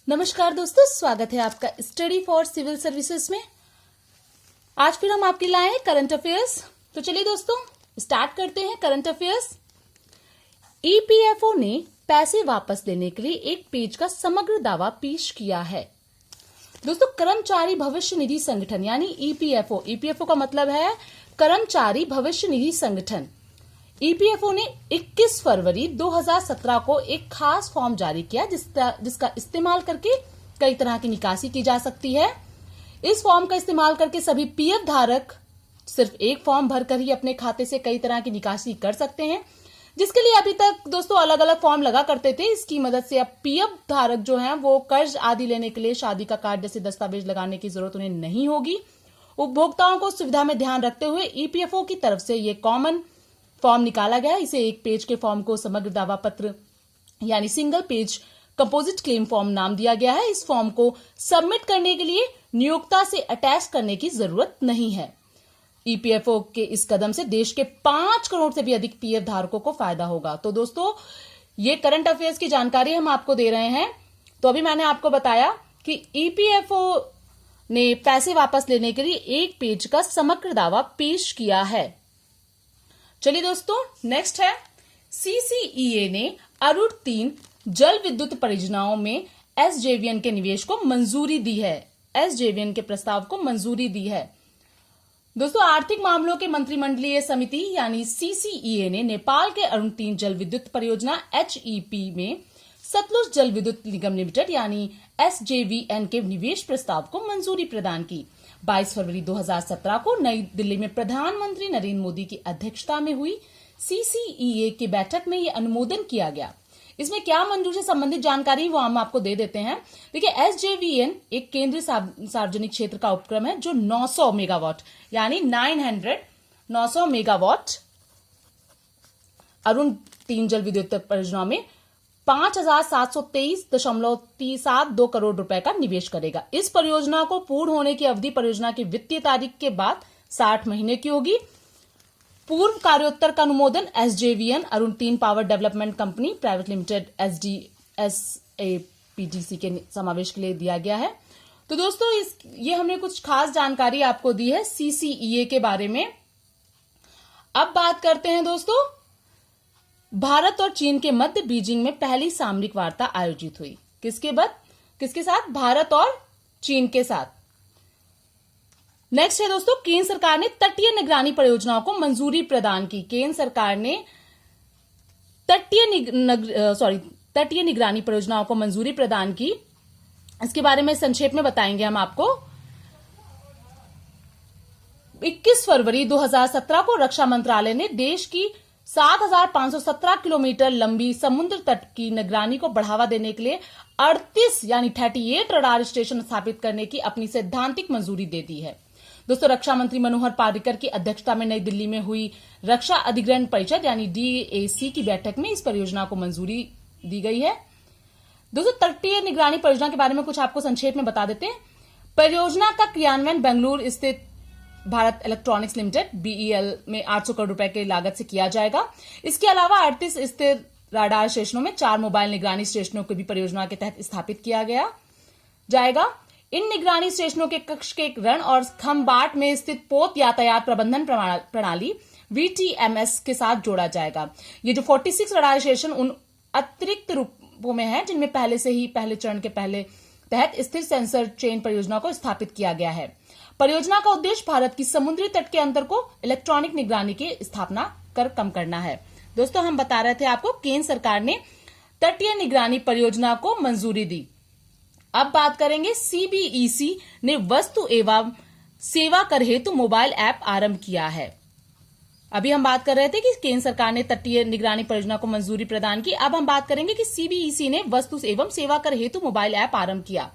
नमस्कार दोस्तों, स्वागत है आपका स्टडी फॉर सिविल सर्विसेज में। आज फिर हम आपके लाए हैं करंट अफेयर्स। तो चलिए दोस्तों स्टार्ट करते हैं करंट अफेयर्स। ईपीएफओ ने पैसे वापस लेने के लिए एक पेज का समग्र दावा पेश किया है। दोस्तों कर्मचारी भविष्य निधि संगठन यानी ईपीएफओ का मतलब है कर्मचारी भविष्य निधि संगठन। ईपीएफओ ने 21 फरवरी 2017 को एक खास फॉर्म जारी किया जिसका इस्तेमाल करके कई तरह की निकासी की जा सकती है। इस फॉर्म का इस्तेमाल करके सभी पीएफ धारक सिर्फ एक फॉर्म भरकर ही अपने खाते से कई तरह की निकासी कर सकते हैं, जिसके लिए अभी तक दोस्तों अलग अलग फॉर्म लगा करते थे। इसकी मदद से अब पीएफ धारक जो हैं वो कर्ज आदि लेने के लिए शादी का कार्ड जैसे दस्तावेज लगाने की जरूरत उन्हें नहीं होगी। उपभोक्ताओं को सुविधा में ध्यान रखते हुए ईपीएफओ की तरफ से ये कॉमन फॉर्म निकाला गया। इसे एक पेज के फॉर्म को समग्र दावा पत्र यानी single page composite claim form नाम दिया गया है। इस फॉर्म को सबमिट करने के लिए नियोक्ता से अटैच करने की जरूरत नहीं है। ईपीएफओ के इस कदम से देश के 5 करोड़ से भी अधिक पीएफ धारकों को फायदा होगा। तो दोस्तों ये करंट अफेयर्स की जानकारी हम आपको दे रहे हैं। तो अभी मैंने आपको बताया कि ईपीएफओ ने पैसे वापस लेने के लिए एक पेज का समग्र दावा पेश किया है। चलिए दोस्तों नेक्स्ट है सीसीईए ने अरुण 3 जल विद्युत परियोजनाओं में एसजेवीएन के निवेश को मंजूरी दी है। एसजेवीएन के प्रस्ताव को मंजूरी दी है। दोस्तों आर्थिक मामलों के मंत्रिमंडलीय समिति यानी सीसीईए ने नेपाल के अरुण 3 जल विद्युत परियोजना एचईपी में सतलुज जल विद्युत निगम लिमिटेड यानी एसजेवीएन के निवेश प्रस्ताव को मंजूरी प्रदान की। 22 फरवरी 2017 को नई दिल्ली में प्रधानमंत्री नरेंद्र मोदी की अध्यक्षता में हुई सीसीईए की बैठक में यह अनुमोदन किया गया। इसमें क्या मंजूरी से संबंधित जानकारी वो हम आपको दे देते हैं। देखिए एसजेवीएन एक केंद्रीय सार्वजनिक क्षेत्र का उपक्रम है जो 900 मेगावाट यानी 900 मेगावाट अरुण 3 जल विद्युत परियोजना में 5,723.72 करोड़ रुपए का निवेश करेगा। इस परियोजना को पूर्ण होने की अवधि परियोजना की वित्तीय तारीख के बाद 60 महीने की होगी। पूर्व कार्योत्तर का अनुमोदन SJVN Arun 3 power development company private limited SDSAPDC के समावेश के लिए दिया गया है। तो दोस्तों ये हमने कुछ खास जानकारी आपको दी है सीसीईए के बारे में। अब बात करते हैं दोस्तों भारत और चीन के मध्य बीजिंग में पहली सामरिक वार्ता आयोजित हुई। किसके साथ? भारत और चीन के साथ। नेक्स्ट है दोस्तों केंद्र सरकार ने तटीय निगरानी परियोजनाओं को मंजूरी प्रदान की। केंद्र सरकार ने तटीय निगरानी परियोजनाओं को मंजूरी प्रदान की। इसके बारे में संक्षेप में बताएंगे हम आपको। 21 फरवरी 2017 को रक्षा मंत्रालय ने देश की 7,517 किलोमीटर लंबी समुद्र तट की निगरानी को बढ़ावा देने के लिए 38 रडार स्टेशन स्थापित करने की अपनी सैद्धांतिक मंजूरी दे दी है। दोस्तों रक्षा मंत्री मनोहर पर्रिकर की अध्यक्षता में नई दिल्ली में हुई रक्षा अधिग्रहण परिषद यानी डीएसी की बैठक में इस परियोजना को मंजूरी दी गई है। दोस्तों तटीय निगरानी परियोजना के बारे में कुछ आपको संक्षेप में बता देते हैं। परियोजना का क्रियान्वयन बेंगलुरु स्थित भारत इलेक्ट्रॉनिक्स लिमिटेड बीईएल में 800 करोड़ रुपए की लागत से किया जाएगा। इसके अलावा 38 स्थिर राडार स्टेशनों में 4 मोबाइल निगरानी स्टेशनों को भी परियोजना के तहत स्थापित किया जाएगा। इन निगरानी स्टेशनों के कक्ष के रण और खंबाट में स्थित पोत यातायात प्रबंधन प्रणाली वीटीएमएस के साथ जोड़ा जाएगा। ये जो 46 राडार स्टेशन उन अतिरिक्त रूपों में है जिनमें पहले से ही पहले चरण के तहत स्थिर सेंसर चेन परियोजना को स्थापित किया गया है। परियोजना का उद्देश्य भारत की समुद्री तट के अंतर को इलेक्ट्रॉनिक निगरानी की स्थापना कर कम करना है। दोस्तों हम बता रहे थे आपको केंद्र सरकार ने तटीय निगरानी परियोजना को मंजूरी दी। अब बात करेंगे सीबीईसी ने वस्तु एवं सेवा कर हेतु मोबाइल ऐप आरंभ किया है। अभी हम बात कर रहे थे कि केंद्र सरकार ने तटीय निगरानी परियोजना को मंजूरी प्रदान की। अब हम बात करेंगे कि सीबीईसी ने वस्तु एवं सेवा कर हेतु मोबाइल ऐप आरंभ किया।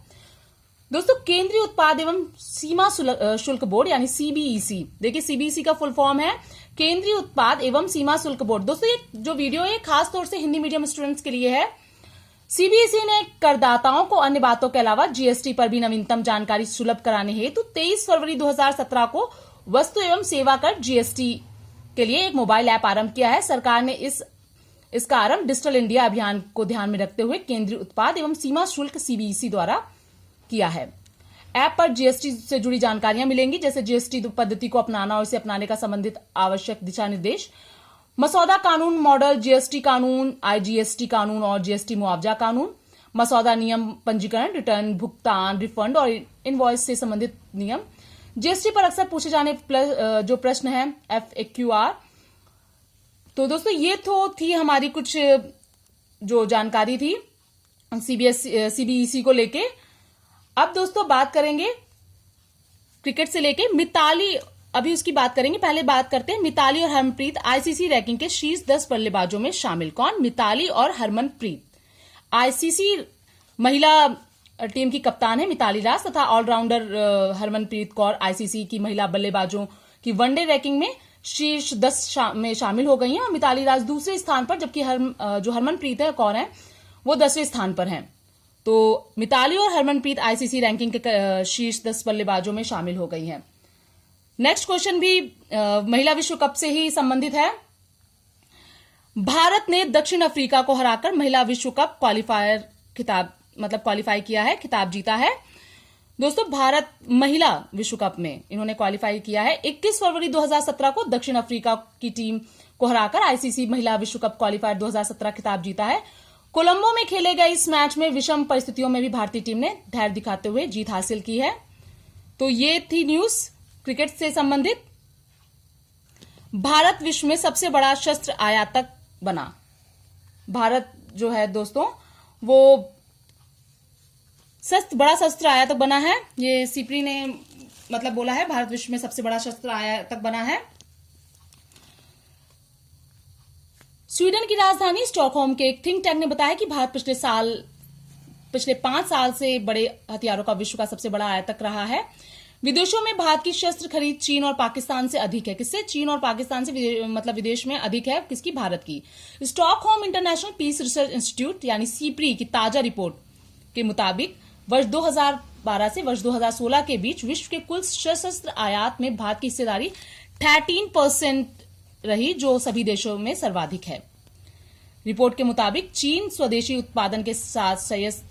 दोस्तों केंद्रीय उत्पाद एवं सीमा शुल्क बोर्ड यानी सीबीईसी, देखिए सीबीईसी का फुल फॉर्म है केंद्रीय उत्पाद एवं सीमा शुल्क बोर्ड। दोस्तों ये जो वीडियो है खास तौर से हिंदी मीडियम स्टूडेंट्स के लिए है। सीबीएसई ने करदाताओं को अन्य बातों के अलावा जीएसटी पर भी नवीनतम जानकारी सुलभ कराने हेतु 23 फरवरी 2017 को वस्तु एवं सेवा कर जीएसटी के लिए एक मोबाइल ऐप आरंभ किया है। सरकार ने इस इसका आरंभ डिजिटल इंडिया अभियान को ध्यान में रखते हुए केंद्रीय उत्पाद एवं सीमा शुल्क सीबीईसी द्वारा किया है। ऐप पर जीएसटी से जुड़ी जानकारियां मिलेंगी, जैसे जीएसटी पद्धति को अपनाना और इसे अपनाने का संबंधित आवश्यक दिशा निर्देश, मसौदा कानून, मॉडल जीएसटी कानून, आईजीएसटी कानून और जीएसटी मुआवजा कानून, मसौदा नियम, पंजीकरण, रिटर्न, भुगतान, रिफंड और इनवॉइस से संबंधित नियम। जीएसटी पर अक्सर पूछे जाने जो प्रश्न है FAQR। तो दोस्तों ये तो थी हमारी कुछ जो जानकारी थी सीबीईसी को लेके। अब दोस्तों बात करेंगे क्रिकेट से लेके मिताली, अभी उसकी बात करेंगे। पहले बात करते हैं मिताली और हरमनप्रीत आईसीसी रैंकिंग के शीर्ष 10 बल्लेबाजों में शामिल। कौन? मिताली और हरमनप्रीत। आईसीसी महिला टीम की कप्तान है मिताली राज तथा ऑलराउंडर हरमनप्रीत कौर आईसीसी की महिला बल्लेबाजों की वनडे रैंकिंग में शीर्ष 10 में शामिल हो गई हैं और मिताली राज दूसरे स्थान पर, जबकि जो हरमनप्रीत कौर है वो 10वें स्थान पर हैं। तो मिताली और हरमनप्रीत आईसीसी रैंकिंग के शीर्ष 10 बल्लेबाजों में शामिल हो गई हैं। नेक्स्ट क्वेश्चन भी महिला विश्व कप से ही संबंधित है। भारत ने दक्षिण अफ्रीका को हराकर महिला विश्व कप क्वालिफाई किया है, खिताब जीता है। दोस्तों भारत महिला विश्व कप में इन्होंने क्वालिफाई किया है। 21 फरवरी 2017 को दक्षिण अफ्रीका की टीम को हराकर आईसीसी महिला विश्व कप क्वालिफायर 2017 खिताब जीता है। कोलंबो में खेले गए इस मैच में विषम परिस्थितियों में भी भारतीय टीम ने धैर्य दिखाते हुए जीत हासिल की है। तो ये थी न्यूज क्रिकेट से संबंधित। भारत विश्व में सबसे बड़ा शस्त्र आयातक बना। भारत जो है दोस्तों वो बड़ा शस्त्र आयातक बना है। ये सीप्री ने मतलब बोला है, भारत विश्व में सबसे बड़ा शस्त्र आयातक बना है। स्वीडन की राजधानी स्टॉकहोम के एक थिंक टैंक ने बताया कि भारत पिछले 5 साल से बड़े हथियारों का विश्व का सबसे बड़ा आयातक रहा है। विदेशों में भारत की शस्त्र खरीद चीन और पाकिस्तान से अधिक है। किससे? चीन और पाकिस्तान से विदेश में अधिक है। किसकी? भारत की। Stockholm international peace research institute यानी सीप्री की ताजा रिपोर्ट के मुताबिक वर्ष 2012 से वर्ष 2016 के बीच विश्व के कुल सशस्त्र आयात में भारत की हिस्सेदारी 13% रही, जो सभी देशों में सर्वाधिक है। रिपोर्ट के मुताबिक चीन स्वदेशी उत्पादन के साथ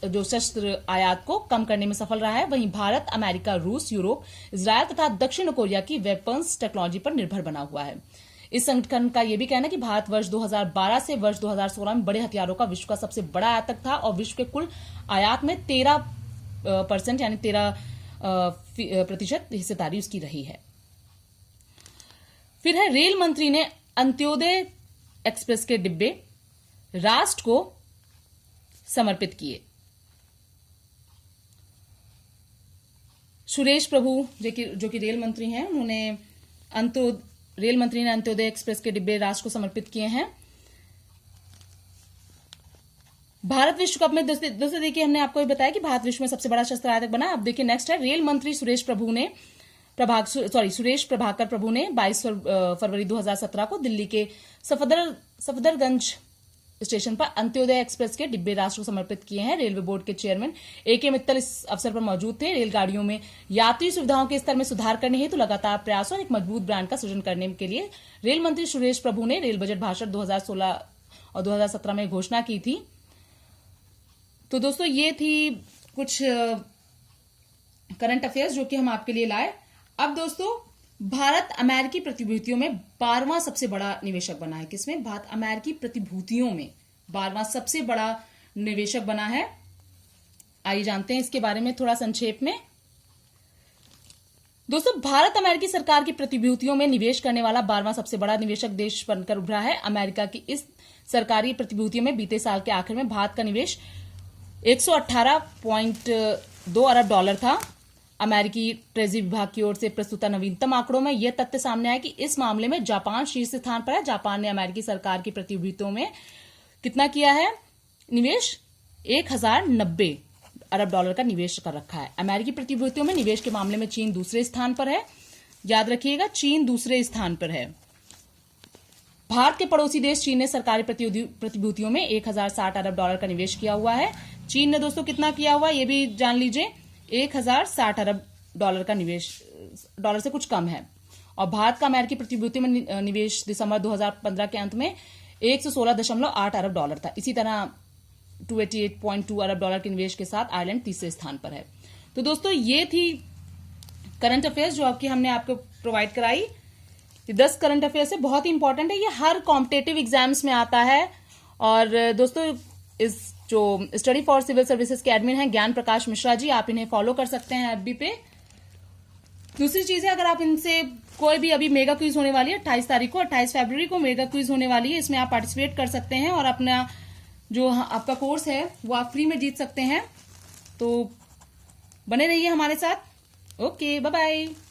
जो शस्त्र आयात को कम करने में सफल रहा है, वहीं भारत अमेरिका, रूस, यूरोप, इजरायल तथा दक्षिण कोरिया की वेपन्स टेक्नोलॉजी पर निर्भर बना हुआ है। इस संगठन का यह भी कहना है कि भारत वर्ष 2012 से वर्ष 2016 में बड़े हथियारों का विश्व का सबसे बड़ा आयातक था और विश्व के कुल आयात में 13% यानी 13% हिस्सेदारी उसकी रही है। फिर है रेल मंत्री ने अंत्योदय एक्सप्रेस के डिब्बे राष्ट्र को समर्पित किए। सुरेश प्रभु जो कि रेल मंत्री हैं, रेल मंत्री ने अंत्योदय एक्सप्रेस के डिब्बे राष्ट्र को समर्पित किए हैं। भारत विश्व कप में दोस्तों देखिए, हमने आपको ये बताया कि भारत विश्व में सबसे बड़ा शस्त्र आयातक बना। अब देखिए नेक्स्ट है, रेल मंत्री सुरेश प्रभाकर प्रभु ने 22 फरवरी 2017 को दिल्ली के सफदरगंज स्टेशन पर अंत्योदय एक्सप्रेस के डिब्बे राष्ट्र को समर्पित किए हैं। रेलवे बोर्ड के चेयरमैन AK मित्तल इस अवसर पर मौजूद थे। रेलगाड़ियों में यात्री सुविधाओं के स्तर में सुधार करने हेतु लगातार प्रयासों और एक मजबूत ब्रांड का सृजन करने के लिए रेल मंत्री सुरेश प्रभु ने रेल बजट भाषण 2016 और 2017 में घोषणा की थी। तो दोस्तों ये थी कुछ करंट अफेयर्स जो कि हम आपके लिए लाए। अब दोस्तों भारत अमेरिकी प्रतिभूतियों में 12वां सबसे बड़ा निवेशक बना है। किसमें? भारत अमेरिकी प्रतिभूतियों में 12वां सबसे बड़ा निवेशक बना है। आइए जानते हैं इसके बारे में थोड़ा संक्षेप में। दोस्तों भारत अमेरिकी सरकार की प्रतिभूतियों में निवेश करने वाला 12वां सबसे बड़ा निवेशक देश बनकर उभरा है। अमेरिका की इस सरकारी प्रतिभूतियों में बीते साल के आखिर में भारत का निवेश 118.2 अरब डॉलर था। अमेरिकी ट्रेजरी विभाग की ओर से प्रस्तुत नवीनतम आंकड़ों में यह तथ्य सामने आया कि इस मामले में जापान शीर्ष स्थान पर है। जापान ने अमेरिकी सरकार की प्रतिभूतियों में कितना किया है निवेश? 1090 अरब डॉलर का निवेश कर रखा है। अमेरिकी प्रतिभूतियों में निवेश के मामले में चीन दूसरे स्थान पर है। याद रखिएगा, चीन दूसरे स्थान पर है। भारत के पड़ोसी देश चीन ने सरकारी प्रतिभूतियों में 1060 अरब डॉलर का निवेश किया हुआ है। चीन ने दोस्तों कितना किया हुआ है ये भी जान लीजिए, 1060 अरब डॉलर का निवेश, डॉलर से कुछ कम है। और भारत का अमेरिकी प्रतिभूतियों में निवेश दिसंबर 2015 के अंत में 116.8 अरब डॉलर था। इसी तरह 288.2 अरब डॉलर के निवेश के साथ आयरलैंड तीसरे स्थान पर है। तो दोस्तों ये थी करंट अफेयर्स जो आपकी हमने आपको प्रोवाइड कराई। ये 10 करंट अफेयर्स है, बहुत ही इंपॉर्टेंट है, ये हर कॉम्पिटेटिव एग्जाम्स में आता है। और दोस्तों इस जो स्टडी फॉर सिविल सर्विसेज के एडमिन हैं ज्ञान प्रकाश मिश्रा जी, आप इन्हें फॉलो कर सकते हैं एफबी पे। दूसरी चीज है, अगर आप इनसे कोई भी अभी मेगा क्विज होने वाली है 28 तारीख को, 28 फरवरी को मेगा क्विज होने वाली है, इसमें आप पार्टिसिपेट कर सकते हैं और अपना जो आपका कोर्स है वो आप फ्री में जीत सकते हैं। तो बने रहिए हमारे साथ। Okay, bye bye.